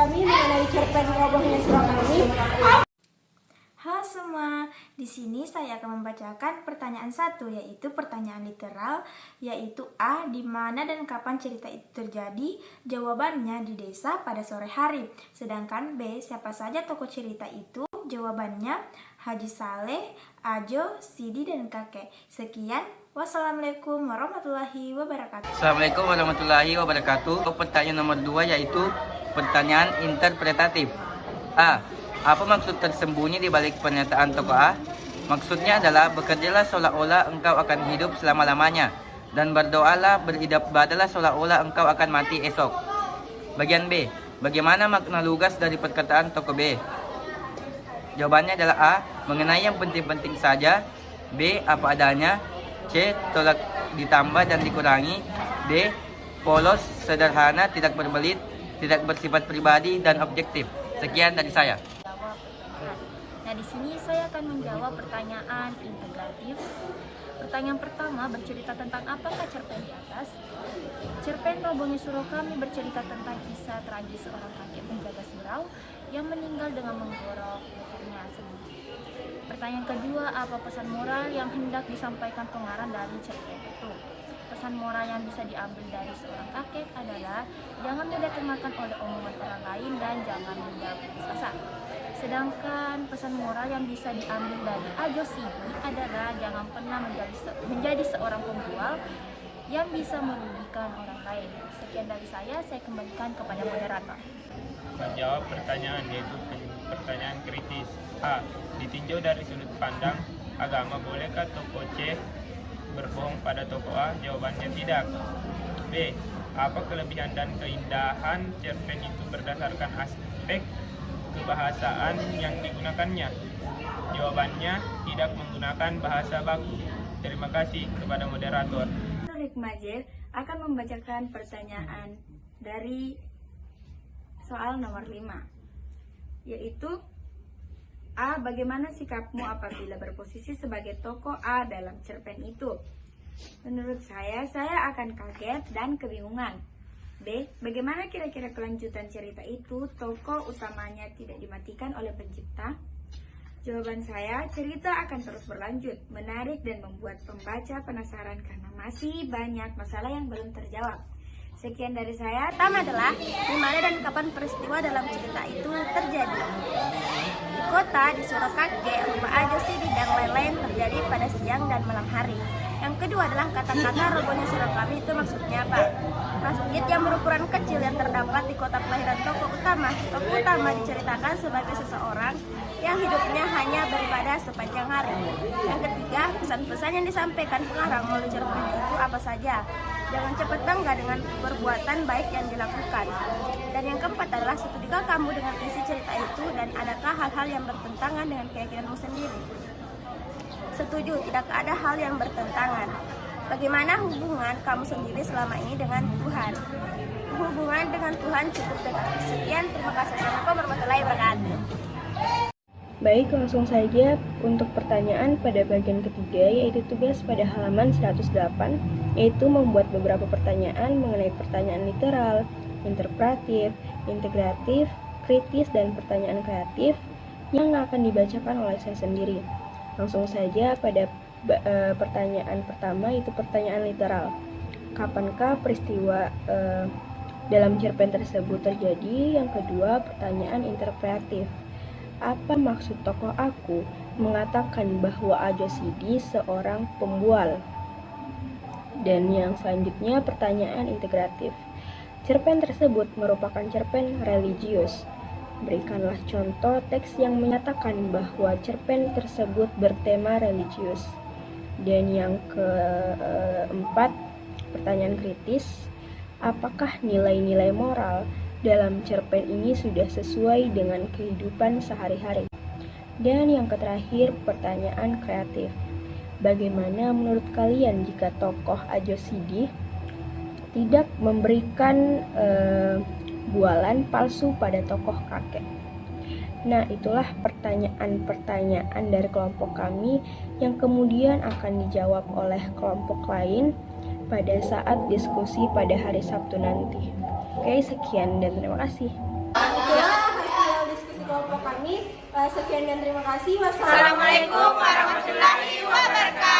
kami mengenai cerpen robohnya surau kami. Halo semua, di sini saya akan membacakan pertanyaan 1, yaitu pertanyaan literal, yaitu A, di mana dan kapan cerita itu terjadi? Jawabannya di desa pada sore hari. Sedangkan B, siapa saja tokoh cerita itu? Jawabannya Haji Saleh, Ajo, Sidi, dan kakek. Sekian, wassalamualaikum warahmatullahi wabarakatuh. Assalamualaikum warahmatullahi wabarakatuh. Pertanyaan nomor 2 yaitu pertanyaan interpretatif. A. Apa maksud tersembunyi di balik pernyataan tokoh A? Maksudnya adalah bekerjalah seolah-olah engkau akan hidup selama-lamanya, dan berdoalah beribadahlah seolah-olah engkau akan mati esok. Bagian B. Bagaimana makna lugas dari perkataan tokoh B? Jawabannya adalah A. Mengenai yang penting-penting saja. B. Apa adanya. C. Tolak ditambah dan dikurangi. D. Polos, sederhana, tidak berbelit, tidak bersifat pribadi dan objektif. Sekian dari saya. Nah, di sini saya akan menjawab pertanyaan integratif. Pertanyaan pertama bercerita tentang apakah cerpen di atas? Cerpen Robohnya Surau Kami bercerita tentang kisah tragis seorang kakek penjaga surau yang meninggal dengan menggorok lehernya sendiri. Pertanyaan kedua, apa pesan moral yang hendak disampaikan pengarang dari cerpen itu? Pesan moral yang bisa diambil dari seorang kakek adalah jangan mudah termakan oleh omongan orang lain dan jangan mudah putus asa. Sedangkan pesan moral yang bisa diambil dari Ajo Sidi adalah jangan pernah menjadi seorang pembual yang bisa merugikan orang lain. Sekian dari saya kembalikan kepada moderator. Menjawab pertanyaan yaitu pertanyaan kritis. A. Ditinjau dari sudut pandang agama, bolehkah tokoh C berbohong pada tokoh A? Jawabannya tidak. B. Apa kelebihan dan keindahan cerpen itu berdasarkan aspek kebahasaan yang digunakannya? Jawabannya tidak menggunakan bahasa baku. Terima kasih kepada moderator. Hikmajel akan membacakan pertanyaan dari soal nomor 5, yaitu A. Bagaimana sikapmu apabila berposisi sebagai tokoh A dalam cerpen itu? Menurut saya akan kaget dan kebingungan. B. Bagaimana kira-kira kelanjutan cerita itu? Tokoh utamanya tidak dimatikan oleh pencipta. Jawaban saya, cerita akan terus berlanjut, menarik dan membuat pembaca penasaran karena masih banyak masalah yang belum terjawab. Sekian dari saya. Pertama adalah di mana dan kapan peristiwa dalam cerita itu terjadi. Di kota, di surau kakek, rumah Ajo Sidi dan lain-lain terjadi pada siang dan malam hari. Yang kedua adalah kata-kata robohnya surau kami itu maksudnya apa? Masjid yang berukuran kecil yang terdapat di kota kelahiran tokoh utama. Tokoh utama diceritakan sebagai seseorang yang hidupnya hanya beribadah sepanjang hari. Yang ketiga, pesan-pesan yang disampaikan pengarang melalui cerpen itu apa saja? Jangan cepat bangga dengan perbuatan baik yang dilakukan. Dan yang keempat adalah setudikah kamu dengan isi cerita itu dan adakah hal-hal yang bertentangan dengan keyakinanmu sendiri? Setuju, tidak ada hal yang bertentangan. Bagaimana hubungan kamu sendiri selama ini dengan Tuhan? Hubungan dengan Tuhan cukup dekat. Sekian, terima kasih. Assalamualaikum warahmatullahi wabarakatuh. Baik, langsung saja untuk pertanyaan pada bagian ketiga, yaitu tugas pada halaman 108, yaitu membuat beberapa pertanyaan mengenai pertanyaan literal, interpretatif, integratif, kritis, dan pertanyaan kreatif yang akan dibacakan oleh saya sendiri. Langsung saja pada pertanyaan pertama, yaitu pertanyaan literal. Kapankah peristiwa dalam cerpen tersebut terjadi? Yang kedua, pertanyaan interpretatif. Apa maksud tokoh aku mengatakan bahwa Ajo Sidi seorang pembual? Dan yang selanjutnya, pertanyaan integratif. Cerpen tersebut merupakan cerpen religius. Berikanlah contoh teks yang menyatakan bahwa cerpen tersebut bertema religius. Dan yang keempat, pertanyaan kritis. Apakah nilai-nilai moral dalam cerpen ini sudah sesuai dengan kehidupan sehari-hari? Dan yang terakhir, pertanyaan kreatif. Bagaimana menurut kalian jika tokoh Ajo Sidi tidak memberikan bualan palsu pada tokoh kakek? Nah, itulah pertanyaan-pertanyaan dari kelompok kami yang kemudian akan dijawab oleh kelompok lain pada saat diskusi pada hari Sabtu nanti. Oke, sekian dan terima kasih. Sekian dan terima kasih. Assalamualaikum warahmatullahi wabarakatuh.